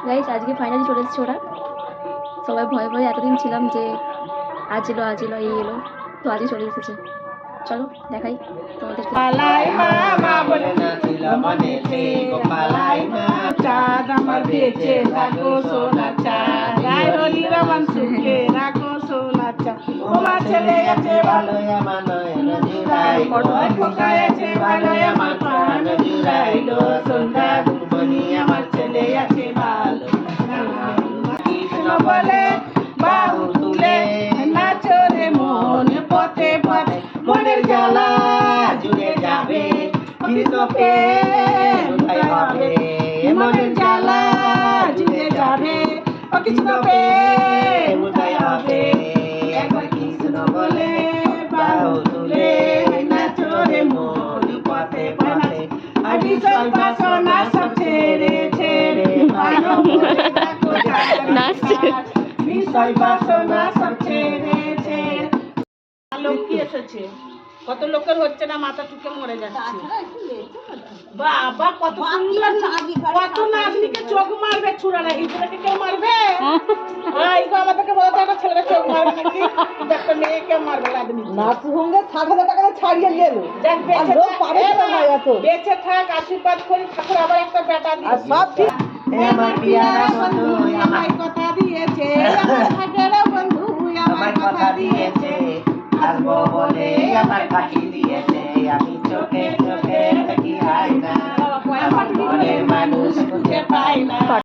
Guys আজকে finally চলে এসেছে ওরা। সবাই ভয়ে ভয়ে এতদিন ছিলাম যে আজ এলো এই এলো, তো আজই চলে এসেছে। চলো দেখাই তোমাদেরকে। পালাই মা বলে নাচিলাম অনেকে পালাই মা চাঁদ আমার বেঁচে থাকো সোনা চাঁদ রায় হলি রমন সুখে রাখো সোনা চাঁদ ও মা ছেলে গেছে ভালো আমার নয়ন জুড়াইলো খোকা গেছে ভালো আমার প্রাণ জুড়াইলো সন্ধ্যা বনি আমার ছেলে আছে ভালো কৃষ্ণ বলে বাহু তুলে নাচো রে মন পথে পথে মনের জ্বালা জুড়ে যাবে কৃষ্ণ প্রেম হবে মনের জ্বালা জুড়ে যাবে ও কৃষ্ণ প্রেম হবে একবার কৃষ্ণ বলে বাহু তুলে নাচো রে মন পথে পথে অভিষেক বাসনা সব ছেড়ে ছেড়ে পারো বলে থাকো বিষয় বাসনা সব ছেড়ে ছেড়ে লোক কি এসেছে কত লোকের হচ্ছে না মাথা টুকে মরে যাচ্ছে বাবা কত সুন্দর কত নাতনিকে চোখ মারবে ছুড়ারা হিজড়াকে কেউ মারবে এইগো আমাদেরকে বলতে একটা ছেলেকে চোখ মারবে নাকি দেখো মেয়েকে মারবে নাতনি নাচ সঙ্গে 60,000 টাকা ছাড়িয়ে নিয়ে এলো যাক বেঁচে লোক পারে না ভাই এত বেঁচে থাক আশীর্বাদ করি ঠাকুর আবার একটা বেটা আর দিয়েছে সব ঠিক আমার পিয়ারা বন্ধু আমায় কথা দিয়েছে আমার